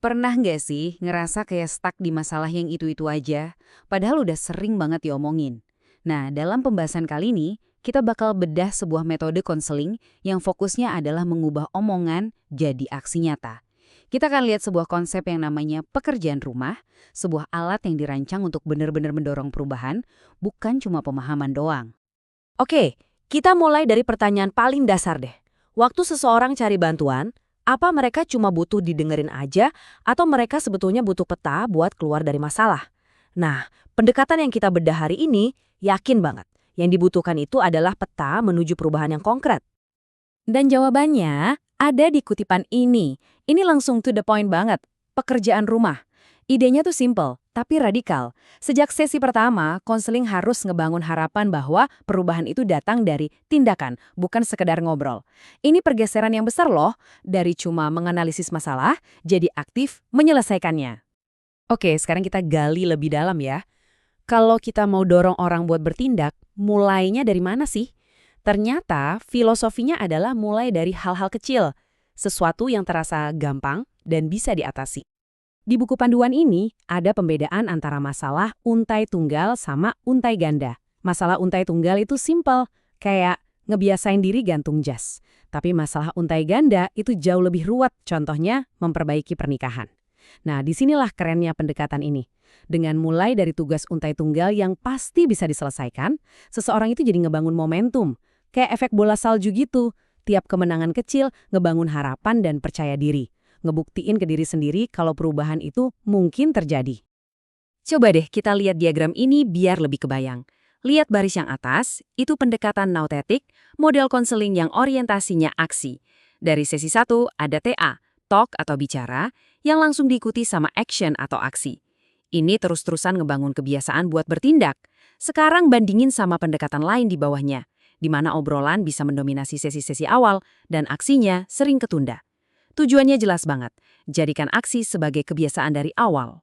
Pernah nggak sih ngerasa kayak stuck di masalah yang itu-itu aja, padahal udah sering banget diomongin? Nah, dalam pembahasan kali ini, kita bakal bedah sebuah metode konseling yang fokusnya adalah mengubah omongan jadi aksi nyata. Kita akan lihat sebuah konsep yang namanya pekerjaan rumah, sebuah alat yang dirancang untuk benar-benar mendorong perubahan, bukan cuma pemahaman doang. Oke, kita mulai dari pertanyaan paling dasar deh. Waktu seseorang cari bantuan, apa mereka cuma butuh didengerin aja atau mereka sebetulnya butuh peta buat keluar dari masalah? Nah, pendekatan yang kita bedah hari ini yakin banget. Yang dibutuhkan itu adalah peta menuju perubahan yang konkret. Dan jawabannya ada di kutipan ini. Ini langsung to the point banget. Pekerjaan rumah. Idenya tuh simple, tapi radikal. Sejak sesi pertama, konseling harus ngebangun harapan bahwa perubahan itu datang dari tindakan, bukan sekedar ngobrol. Ini pergeseran yang besar loh, dari cuma menganalisis masalah, jadi aktif menyelesaikannya. Oke, sekarang kita gali lebih dalam ya. Kalau kita mau dorong orang buat bertindak, mulainya dari mana sih? Ternyata filosofinya adalah mulai dari hal-hal kecil, sesuatu yang terasa gampang dan bisa diatasi. Di buku panduan ini, ada pembedaan antara masalah untai tunggal sama untai ganda. Masalah untai tunggal itu simpel, kayak ngebiasain diri gantung jas. Tapi masalah untai ganda itu jauh lebih ruwet, contohnya memperbaiki pernikahan. Nah, disinilah kerennya pendekatan ini. Dengan mulai dari tugas untai tunggal yang pasti bisa diselesaikan, seseorang itu jadi ngebangun momentum. Kayak efek bola salju gitu, tiap kemenangan kecil ngebangun harapan dan percaya diri. Ngebuktiin ke diri sendiri kalau perubahan itu mungkin terjadi. Coba deh kita lihat diagram ini biar lebih kebayang. Lihat baris yang atas, itu pendekatan nautetik, model konseling yang orientasinya aksi. Dari sesi 1 ada TA, talk atau bicara, yang langsung diikuti sama action atau aksi. Ini terus-terusan ngebangun kebiasaan buat bertindak. Sekarang bandingin sama pendekatan lain di bawahnya, di mana obrolan bisa mendominasi sesi-sesi awal dan aksinya sering ketunda. Tujuannya jelas banget, jadikan aksi sebagai kebiasaan dari awal.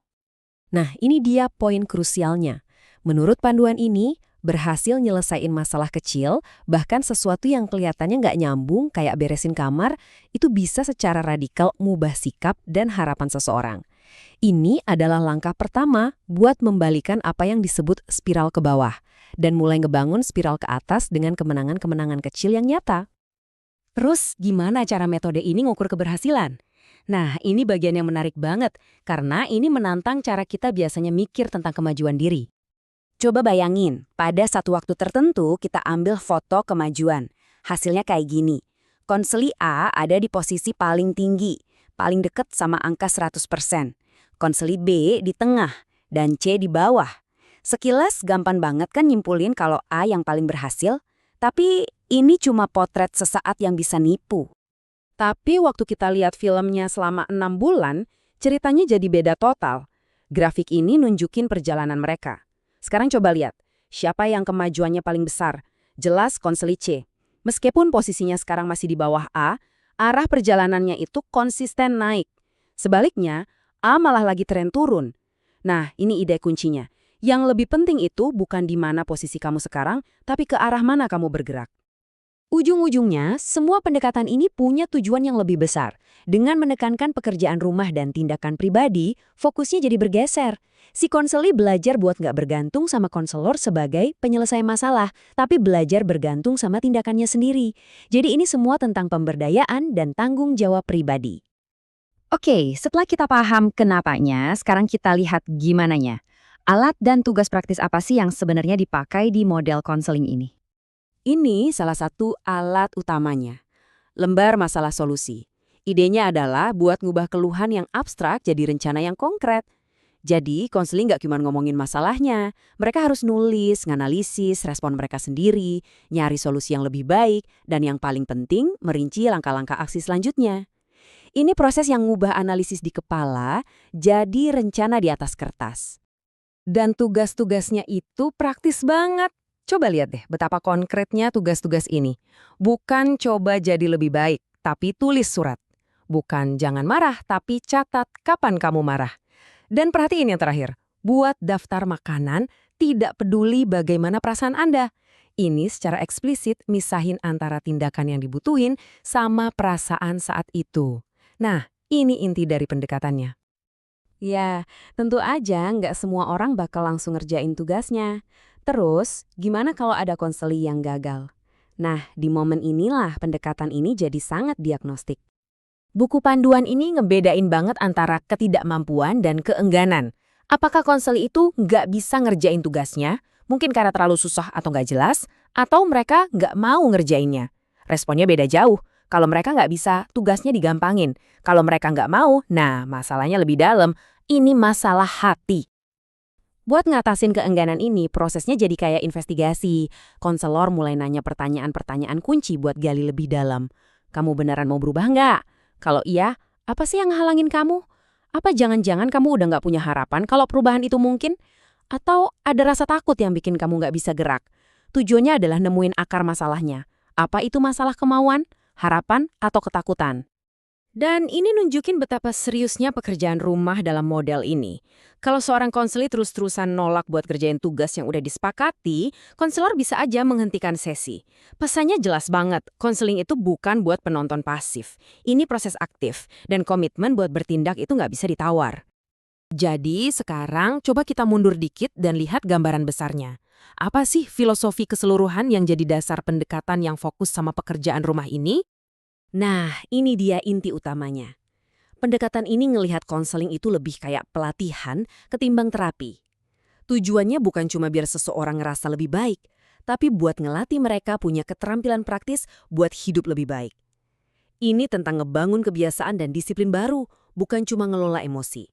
Nah, ini dia poin krusialnya. Menurut panduan ini, berhasil nyelesain masalah kecil, bahkan sesuatu yang kelihatannya nggak nyambung kayak beresin kamar, itu bisa secara radikal mengubah sikap dan harapan seseorang. Ini adalah langkah pertama buat membalikan apa yang disebut spiral ke bawah, dan mulai ngebangun spiral ke atas dengan kemenangan-kemenangan kecil yang nyata. Terus, gimana cara metode ini ngukur keberhasilan? Nah, ini bagian yang menarik banget, karena ini menantang cara kita biasanya mikir tentang kemajuan diri. Coba bayangin, pada satu waktu tertentu kita ambil foto kemajuan. Hasilnya kayak gini. Konseli A ada di posisi paling tinggi, paling deket sama angka 100%. Konseli B di tengah, dan C di bawah. Sekilas gampang banget kan nyimpulin kalau A yang paling berhasil, tapi ini cuma potret sesaat yang bisa nipu. Tapi waktu kita lihat filmnya selama 6 bulan, ceritanya jadi beda total. Grafik ini nunjukin perjalanan mereka. Sekarang coba lihat, siapa yang kemajuannya paling besar? Jelas konseli C. Meskipun posisinya sekarang masih di bawah A, arah perjalanannya itu konsisten naik. Sebaliknya, A malah lagi tren turun. Nah, ini ide kuncinya. Yang lebih penting itu bukan di mana posisi kamu sekarang, tapi ke arah mana kamu bergerak. Ujung-ujungnya, semua pendekatan ini punya tujuan yang lebih besar. Dengan menekankan pekerjaan rumah dan tindakan pribadi, fokusnya jadi bergeser. Si konseli belajar buat nggak bergantung sama konselor sebagai penyelesai masalah, tapi belajar bergantung sama tindakannya sendiri. Jadi ini semua tentang pemberdayaan dan tanggung jawab pribadi. Oke, setelah kita paham kenapanya, sekarang kita lihat gimananya. Alat dan tugas praktis apa sih yang sebenarnya dipakai di model konseling ini? Ini salah satu alat utamanya. Lembar masalah solusi. Idenya adalah buat ngubah keluhan yang abstrak jadi rencana yang konkret. Jadi, konseling nggak cuma ngomongin masalahnya. Mereka harus nulis, nganalisis, respon mereka sendiri, nyari solusi yang lebih baik, dan yang paling penting, merinci langkah-langkah aksi selanjutnya. Ini proses yang ngubah analisis di kepala jadi rencana di atas kertas. Dan tugas-tugasnya itu praktis banget. Coba lihat deh betapa konkretnya tugas-tugas ini. Bukan coba jadi lebih baik, tapi tulis surat. Bukan jangan marah, tapi catat kapan kamu marah. Dan perhatiin yang terakhir, buat daftar makanan, tidak peduli bagaimana perasaan Anda. Ini secara eksplisit misahin antara tindakan yang dibutuhin sama perasaan saat itu. Nah, ini inti dari pendekatannya. Ya, tentu aja nggak semua orang bakal langsung ngerjain tugasnya. Terus, gimana kalau ada konseli yang gagal? Nah, di momen inilah pendekatan ini jadi sangat diagnostik. Buku panduan ini ngebedain banget antara ketidakmampuan dan keengganan. Apakah konseli itu nggak bisa ngerjain tugasnya? Mungkin karena terlalu susah atau nggak jelas, atau mereka nggak mau ngerjainnya. Responnya beda jauh. Kalau mereka nggak bisa, tugasnya digampangin. Kalau mereka nggak mau, nah masalahnya lebih dalam. Ini masalah hati. Buat ngatasin keengganan ini, prosesnya jadi kayak investigasi. Konselor mulai nanya pertanyaan-pertanyaan kunci buat gali lebih dalam. Kamu beneran mau berubah nggak? Kalau iya, apa sih yang ngehalangin kamu? Apa jangan-jangan kamu udah nggak punya harapan kalau perubahan itu mungkin? Atau ada rasa takut yang bikin kamu nggak bisa gerak? Tujuannya adalah nemuin akar masalahnya. Apa itu masalah kemauan, harapan, atau ketakutan? Dan ini nunjukin betapa seriusnya pekerjaan rumah dalam model ini. Kalau seorang konseli terus-terusan nolak buat kerjain tugas yang udah disepakati, konselor bisa aja menghentikan sesi. Pesannya jelas banget, konseling itu bukan buat penonton pasif. Ini proses aktif, dan komitmen buat bertindak itu nggak bisa ditawar. Jadi sekarang coba kita mundur dikit dan lihat gambaran besarnya. Apa sih filosofi keseluruhan yang jadi dasar pendekatan yang fokus sama pekerjaan rumah ini? Nah, ini dia inti utamanya. Pendekatan ini ngelihat konseling itu lebih kayak pelatihan ketimbang terapi. Tujuannya bukan cuma biar seseorang ngerasa lebih baik, tapi buat ngelatih mereka punya keterampilan praktis buat hidup lebih baik. Ini tentang ngebangun kebiasaan dan disiplin baru, bukan cuma ngelola emosi.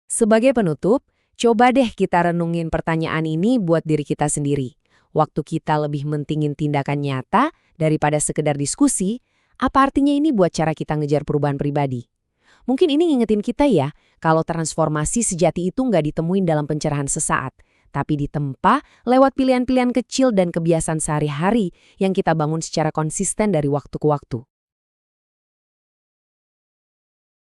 Sebagai penutup, coba deh kita renungin pertanyaan ini buat diri kita sendiri. Waktu kita lebih mentingin tindakan nyata daripada sekedar diskusi, apa artinya ini buat cara kita ngejar perubahan pribadi? Mungkin ini ngingetin kita ya, kalau transformasi sejati itu nggak ditemuin dalam pencerahan sesaat, tapi ditempa lewat pilihan-pilihan kecil dan kebiasaan sehari-hari yang kita bangun secara konsisten dari waktu ke waktu.